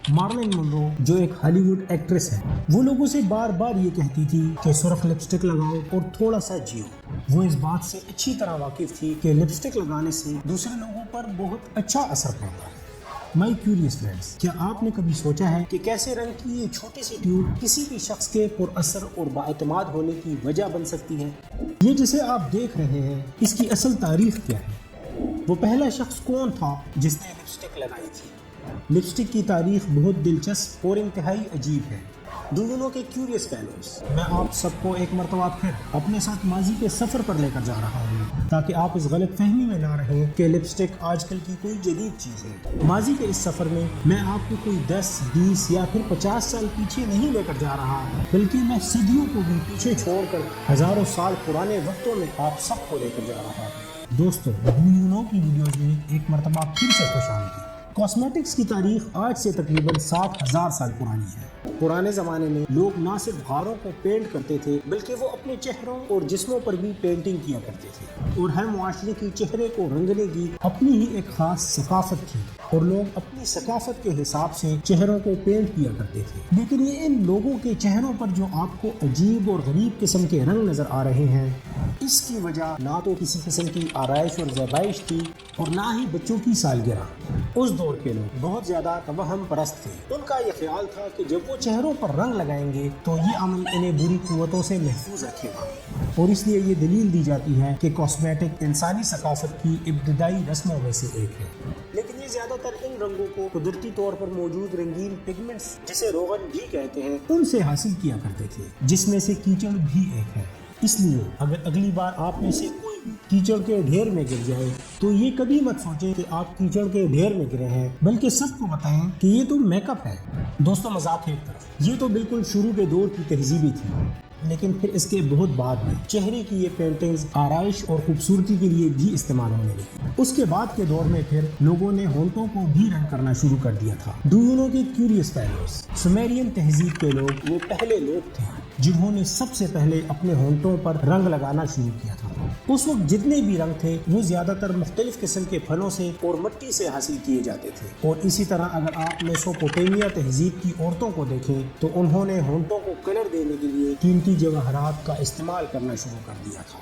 Marlene Munro جو ایک ہالی ووڈ ایکٹریس ہے، وہ لوگوں سے بار بار یہ کہتی تھی کہ سرخ لپسٹک لگاؤ اور تھوڑا سا جیو۔ وہ اس بات سے اچھی طرح واقف تھی کہ لپسٹک لگانے سے دوسرے لوگوں پر بہت اچھا اثر پڑتا ہے۔ مائی کیوریس فرینڈز، کیا آپ نے کبھی سوچا ہے کہ کیسے رنگ کی یہ چھوٹی سی ٹیوب کسی بھی شخص کے پر اثر اور بااعتماد ہونے کی وجہ بن سکتی ہے؟ یہ جسے آپ دیکھ رہے ہیں، اس کی اصل تاریخ کیا ہے؟ وہ پہلا شخص کون تھا جس نے لپسٹک لگائی تھی؟ لپسٹک کی تاریخ بہت دلچسپ اور انتہائی عجیب ہے۔ دونوں کے کیوریس فیلوز، میں آپ سب کو ایک مرتبہ پھر اپنے ساتھ ماضی کے سفر پر لے کر جا رہا ہوں تاکہ آپ اس غلط فہمی میں نہ رہیں کہ لپسٹک آج کل کی کوئی جدید چیز ہے۔ ماضی کے اس سفر میں آپ کو کوئی 10، 20 یا پھر 50 سال پیچھے نہیں لے کر جا رہا، بلکہ میں صدیوں کو بھی پیچھے چھوڑ کر ہزاروں سال پرانے وقتوں میں آپ سب کو لے کر جا رہا ہوں۔ دوستو، یو نو کی ویڈیوز میں ایک مرتبہ پھر سے خوش آمدید۔ کاسمیٹکس کی تاریخ آج سے تقریباً 7,000 سال پرانی ہے۔ پرانے زمانے میں لوگ نہ صرف غاروں کو پینٹ کرتے تھے بلکہ وہ اپنے چہروں اور جسموں پر بھی پینٹنگ کیا کرتے تھے، اور ہر معاشرے کی چہرے کو رنگنے کی اپنی ہی ایک خاص ثقافت تھی، اور لوگ اپنی ثقافت کے حساب سے چہروں کو پینٹ کیا کرتے تھے۔ لیکن یہ ان لوگوں کے چہروں پر جو آپ کو عجیب اور غریب قسم کے رنگ نظر آ رہے ہیں، اس کی وجہ نہ تو کسی قسم کی آرائش اور زیبائش تھی اور نہ ہی بچوں کی سالگرہ۔ اس دور کے لوگ بہت زیادہ توہم پرست تھے۔ ان کا یہ خیال تھا کہ جب وہ چہروں پر رنگ لگائیں گے تو یہ عمل انہیں بری قوتوں سے محفوظ رکھے گا، اور اس لیے یہ دلیل دی جاتی ہے کہ کاسمیٹک انسانی ثقافت کی ابتدائی رسموں میں سے ایک ہے۔ لیکن یہ زیادہ تر ان رنگوں کو قدرتی طور پر موجود رنگین پگمنٹس، جسے روغن بھی کہتے ہیں، ان سے حاصل کیا کرتے تھے، جس میں سے کیچڑ بھی ایک ہے۔ اس لیے اگر اگلی بار آپ میں سے کوئی کیچڑ کے ڈھیر میں گر جائے تو یہ کبھی مت سوچیں کہ آپ کیچڑ کے ڈھیر میں گرے ہیں، بلکہ سب کو بتائیں کہ یہ تو میک اپ ہے۔ دوستو، مذاق ایک طرف، یہ تو بالکل شروع کے دور کی تہذیبی تھی، لیکن پھر اس کے بہت بعد میں چہرے کی یہ پینٹنگز آرائش اور خوبصورتی کے لیے بھی استعمال ہونے لگی۔ اس کے بعد کے دور میں پھر لوگوں نے ہونٹوں کو بھی رنگ کرنا شروع کر دیا تھا۔ دونوں کے کیوریس فیلوز، سومیرین تہذیب کے لوگ وہ پہلے لوگ تھے جنہوں نے سب سے پہلے اپنے ہونٹوں پر رنگ لگانا شروع کیا تھا۔ اس وقت جتنے بھی رنگ تھے وہ زیادہ تر مختلف قسم کے پھلوں سے اور مٹی سے حاصل کیے جاتے تھے، اور اسی طرح اگر آپ میسوپوٹیمیا تہذیب کی عورتوں کو دیکھیں تو انہوں نے ہونٹوں کو کلر دینے کے لیے قیمتی جواہرات کا استعمال کرنا شروع کر دیا تھا۔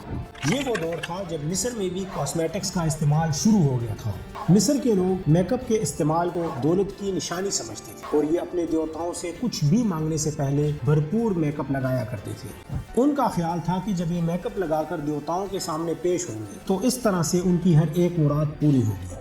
یہ وہ دور تھا جب مصر میں بھی کاسمیٹکس کا استعمال شروع ہو گیا تھا۔ مصر کے لوگ میک اپ کے استعمال کو دولت کی نشانی سمجھتے تھے، اور یہ اپنے دیوتاؤں سے کچھ بھی مانگنے سے پہلے بھرپور میک اپ لگایا کرتے تھے۔ ان کا خیال تھا کہ جب یہ میک اپ لگا کر دیوتاؤں کے سامنے پیش ہوں گے تو اس طرح سے ان کی ہر ایک مراد پوری ہوگی۔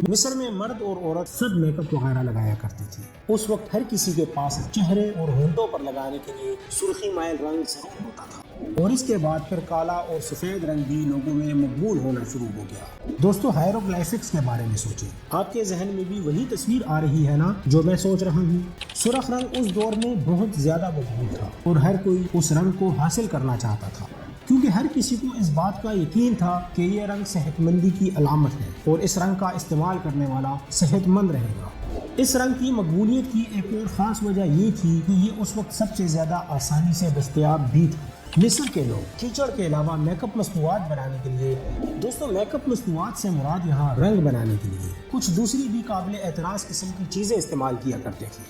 مصر میں مرد اور عورت سب میک اپ وغیرہ لگایا کرتے تھے۔ اس وقت ہر کسی کے پاس چہرے اور ہونٹوں پر لگانے کے لیے سرخی مائل رنگ ضرور ہوتا تھا، اور اس کے بعد پھر کالا اور سفید رنگ بھی لوگوں میں مقبول ہونا شروع ہو گیا۔ دوستو، ہائیروگلائفکس کے بارے میں سوچیں، آپ کے ذہن میں بھی وہی تصویر آ رہی ہے نا جو میں سوچ رہا ہوں۔ سرخ رنگ اس دور میں بہت زیادہ مقبول تھا، اور ہر کوئی اس رنگ کو حاصل کرنا چاہتا تھا، کیونکہ ہر کسی کو اس بات کا یقین تھا کہ یہ رنگ صحت مندی کی علامت ہے، اور اس رنگ کا استعمال کرنے والا صحت مند رہے گا۔ اس رنگ کی مقبولیت کی ایک اور خاص وجہ یہ تھی کہ یہ اس وقت سب سے زیادہ آسانی سے دستیاب بھی تھا۔ مصر کے لوگ کیچڑ کے علاوہ میک اپ مصنوعات بنانے کے لیے، دوستوں میک اپ مصنوعات سے مراد یہاں رنگ بنانے کے لیے کچھ دوسری بھی قابل اعتراض قسم کی چیزیں استعمال کیا کرتے تھے۔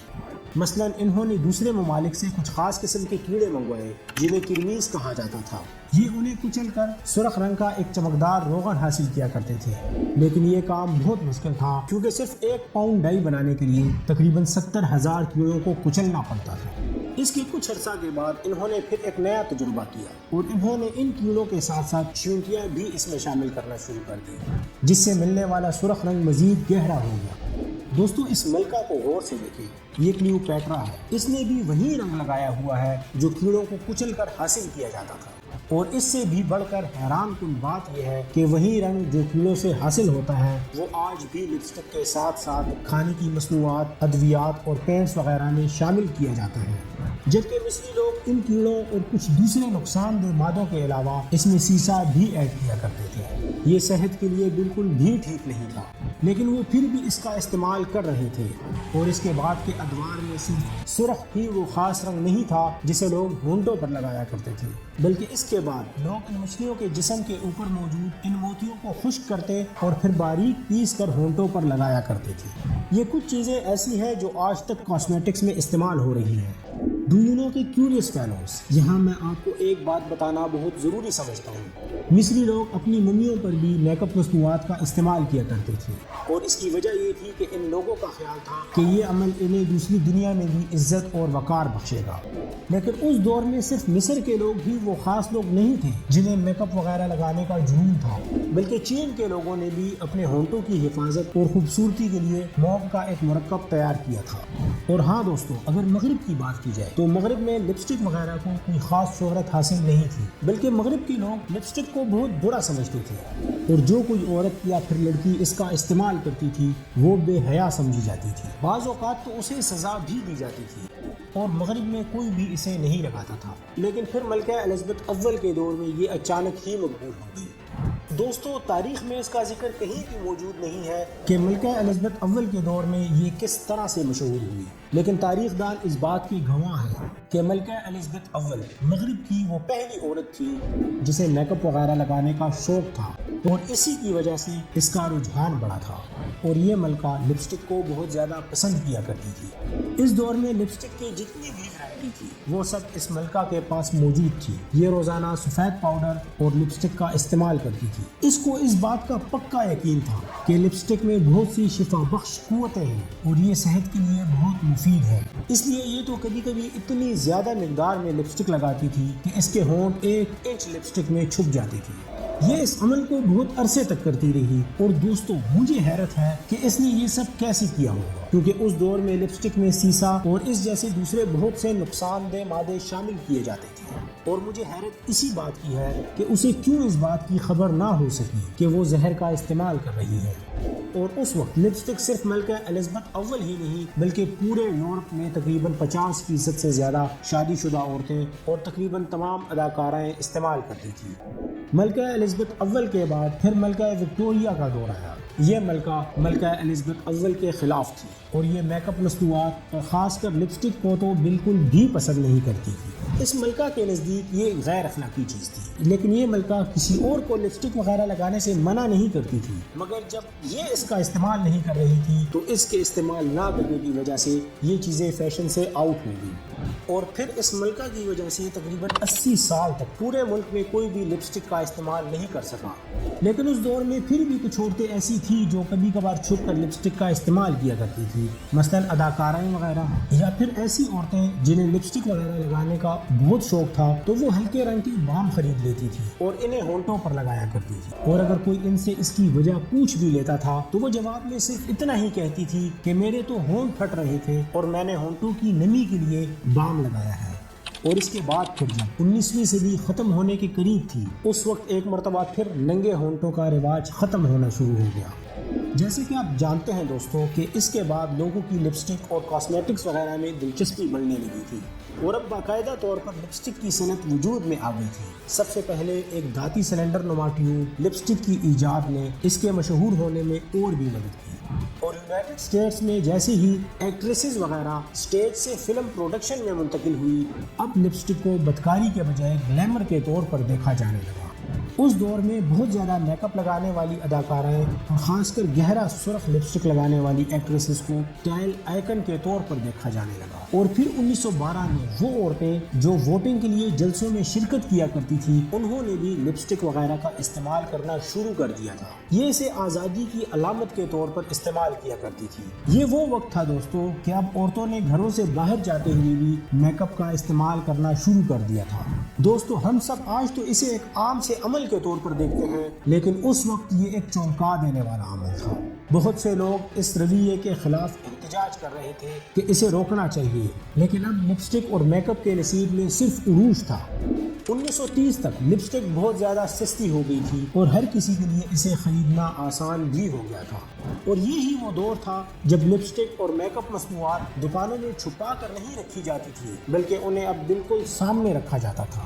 مثلا انہوں نے دوسرے ممالک سے کچھ خاص قسم کے کیڑے منگوائے جنہیں کرمیز کہا جاتا تھا۔ یہ انہیں کچل کر سرخ رنگ کا ایک چمکدار روغن حاصل کیا کرتے تھے، لیکن یہ کام بہت مشکل تھا کیونکہ صرف 1 پاؤنڈ ڈائی بنانے کے لیے تقریباً 70,000 کیڑوں کو کچلنا پڑتا تھا۔ اس کے کچھ عرصہ کے بعد انہوں نے پھر ایک نیا تجربہ کیا، اور انہوں نے ان کیڑوں کے ساتھ ساتھ چیونٹیاں بھی اس میں شامل کرنا شروع کر دی، جس سے ملنے والا سرخ رنگ مزید گہرا ہو گیا۔ دوستو، اس ملکہ کو غور سے دیکھیں، یہ کلیوپیٹرا ہے۔ اس نے بھی وہی رنگ لگایا ہوا ہے جو کیڑوں کو کچل کر حاصل کیا جاتا تھا، اور اس سے بھی بڑھ کر حیران کن بات یہ ہے کہ وہی رنگ جو کیڑوں سے حاصل ہوتا ہے وہ آج بھی لپسٹک کے ساتھ ساتھ کھانے کی مصنوعات، ادویات اور پینٹس وغیرہ میں شامل کیا جاتا ہے، جبکہ مصری لوگ ان کیڑوں اور کچھ دوسرے نقصان دہ مادوں کے علاوہ اس میں سیسا بھی ایڈ کیا کرتے تھے۔ یہ صحت کے لیے بالکل بھی ٹھیک نہیں تھا۔ لیکن وہ پھر بھی اس کا استعمال کر رہے تھے، اور اس کے بعد کے ادوار میں صرف سرخ ہی وہ خاص رنگ نہیں تھا جسے لوگ ہونٹوں پر لگایا کرتے تھے، بلکہ اس کے بعد لوگ ان مچھلیوں کے جسم کے اوپر موجود ان موتیوں کو خشک کرتے اور پھر باریک پیس کر ہونٹوں پر لگایا کرتے تھے۔ یہ کچھ چیزیں ایسی ہیں جو آج تک کاسمیٹکس میں استعمال ہو رہی ہیں۔ ڈو یو نو کہ کیوریس فیلوز، یہاں میں آپ کو ایک بات بتانا بہت ضروری سمجھتا ہوں۔ مصری لوگ اپنی ممیوں پر بھی میک اپ مصنوعات کا استعمال کیا کرتے تھے، اور اس کی وجہ یہ تھی کہ ان لوگوں کا خیال تھا کہ یہ عمل انہیں دوسری دنیا میں بھی عزت اور وقار بخشے گا۔ لیکن اس دور میں صرف مصر کے لوگ ہی وہ خاص لوگ نہیں تھے جنہیں میک اپ وغیرہ لگانے کا جنون تھا، بلکہ چین کے لوگوں نے بھی اپنے ہونٹوں کی حفاظت اور خوبصورتی کے لیے موم کا ایک مرکب تیار کیا تھا۔ اور ہاں دوستو، اگر مغرب کی بات کی جائے تو مغرب میں لپسٹک وغیرہ کو کوئی خاص شہرت حاصل نہیں تھی، بلکہ مغرب کے لوگ لپسٹک کو بہت برا سمجھتے تھے، اور جو کوئی عورت یا پھر لڑکی اس کا استعمال کرتی تھی وہ بے حیا سمجھی جاتی تھی، بعض اوقات تو اسے سزا بھی دی جاتی تھی، اور مغرب میں کوئی بھی اسے نہیں لگاتا تھا۔ لیکن پھر ملکہ الزبتھ اول کے دور میں یہ اچانک ہی مقبول ہو گئی۔ دوستو، تاریخ میں اس کا ذکر کہیں بھی موجود نہیں ہے کہ ملکہ الزبتھ اول کے دور میں یہ کس طرح سے مشہور ہوئی، لیکن تاریخ دان اس بات کی گواہ ہے کہ ملکہ الزبتھ اول مغرب کی وہ پہلی عورت تھی جسے میک اپ وغیرہ لگانے کا شوق تھا، اور اسی کی وجہ سے اس کا رجحان بڑا تھا، اور یہ ملکہ لپسٹک کو بہت زیادہ پسند کیا کرتی تھی۔ اس دور میں لپسٹک کی جتنی بھی ورائٹی تھی وہ سب اس ملکہ کے پاس موجود تھی۔ یہ روزانہ سفید پاؤڈر اور لپسٹک کا استعمال کرتی تھی۔ اس کو اس بات کا پکا یقین تھا کہ لپسٹک میں بہت سی شفا بخش قوتیں ہیں اور یہ صحت کے لیے بہت مفید ہے، اس لیے یہ تو کبھی کبھی اتنی زیادہ مقدار میں لپسٹک لگاتی تھی کہ اس کے ہونٹ 1 انچ لپسٹک میں چھپ جاتی تھی۔ یہ اس عمل کو بہت عرصے تک کرتی رہی، اور دوستو مجھے حیرت ہے کہ اس نے یہ سب کیسے کیا ہوگا، کیونکہ اس دور میں لپسٹک میں سیسا اور اس جیسے دوسرے بہت سے نقصان دہ مادے شامل کیے جاتے تھے، اور مجھے حیرت اسی بات کی ہے کہ اسے کیوں اس بات کی خبر نہ ہو سکی کہ وہ زہر کا استعمال کر رہی ہے۔ اور اس وقت لپسٹک صرف ملکہ الزبتھ اول ہی نہیں بلکہ پورے یورپ میں تقریباً 50% سے زیادہ شادی شدہ عورتیں اور تقریباً تمام اداکارائیں استعمال کرتی تھیں۔ ملکہ الزبتھ اول کے بعد پھر ملکہ وکٹوریہ کا دور آیا۔ یہ ملکہ الزبتھ اول کے خلاف تھی، اور یہ میک اپ مصنوعات اور خاص کر لپسٹک کو تو بالکل بھی پسند نہیں کرتی تھی۔ اس ملکہ کے نزدیک یہ غیر اخلاقی چیز تھی، لیکن یہ ملکہ کسی اور کو لپسٹک وغیرہ لگانے سے منع نہیں کرتی تھی، مگر جب یہ اس کا استعمال نہیں کر رہی تھی تو اس کے استعمال نہ کرنے کی وجہ سے یہ چیزیں فیشن سے آؤٹ ہو گئی، اور پھر اس ملکہ کی وجہ سے تقریباً 80 سال تک پورے ملک میں کوئی بھی لپسٹک کا استعمال نہیں کر سکا۔ لیکن اس دور میں پھر بھی کچھ عورتیں ایسی تھیں جو کبھی کبھار چھپ کر لپسٹک کا استعمال کیا کرتی تھی، مثلاً اداکارائیں وغیرہ، یا پھر ایسی عورتیں جنہیں لپسٹک وغیرہ لگانے کا بہت شوق تھا تو وہ ہلکے رنگ کی بام خرید لیتی تھی اور انہیں ہونٹوں پر لگایا کرتی تھی، اور اگر کوئی ان سے اس کی وجہ پوچھ بھی لیتا تھا تو وہ جواب میں صرف اتنا ہی کہتی تھی کہ میرے تو ہونٹ پھٹ رہے تھے اور میں نے ہونٹوں کی نمی کے لیے بام لگایا ہے۔ اور اس کے بعد پھر جب 19ویں صدی ختم ہونے کے قریب تھی، اس وقت ایک مرتبہ پھر ننگے ہونٹوں کا رواج ختم ہونا شروع ہو گیا۔ جیسے کہ آپ جانتے ہیں دوستوں کہ اس کے بعد لوگوں کی لپسٹک اور کاسمیٹکس وغیرہ میں دلچسپی بڑھنے لگی تھی، اور اب باقاعدہ طور پر لپسٹک کی صنعت وجود میں آ گئی تھی۔ سب سے پہلے ایک دھاتی سلنڈر نما ٹیوب لپسٹک کی ایجاد نے اس کے مشہور ہونے میں اور بھی مدد کی، اور یونائٹڈ اسٹیٹس میں جیسے ہی ایکٹریسز وغیرہ اسٹیج سے فلم پروڈکشن میں منتقل ہوئی، اب لپسٹک کو بدکاری کے بجائے گلیمر کے طور پر دیکھا جانے لگا۔ اس دور میں بہت زیادہ میک اپ لگانے والی اداکارائیں اور خاص کر گہرا سرخ لپسٹک لگانے والی ایکٹریسز کو اسٹائل آئیکن کے طور پر دیکھا جانے لگا، اور پھر 1912 میں وہ عورتیں جو ووٹنگ کے لیے جلسوں میں شرکت کیا کرتی تھی انہوں نے بھی لپسٹک وغیرہ کا استعمال کرنا شروع کر دیا تھا۔ یہ اسے آزادی کی علامت کے طور پر استعمال کیا کرتی تھی۔ یہ وہ وقت تھا دوستو کہ اب عورتوں نے گھروں سے باہر جاتے ہوئے بھی میک اپ کا استعمال کرنا شروع کر دیا تھا۔ دوستو ہم سب آج تو اسے ایک عام سے عمل کے طور پر دیکھتے ہیں، لیکن اس وقت یہ ایک چونکا دینے والا عمل تھا۔ بہت سے لوگ اس رویے کے خلاف احتجاج کر رہے تھے کہ اسے روکنا چاہیے، لیکن اب لپسٹک اور میک اپ کے نصیب میں صرف عروج تھا۔ 1930 تک لپسٹک بہت زیادہ سستی ہو گئی تھی اور ہر کسی کے لیے اسے خریدنا آسان بھی ہو گیا تھا، اور یہی وہ دور تھا جب لپسٹک اور میک اپ مصنوعات دکانوں میں چھپا کر نہیں رکھی جاتی تھی بلکہ انہیں اب بالکل سامنے رکھا جاتا تھا۔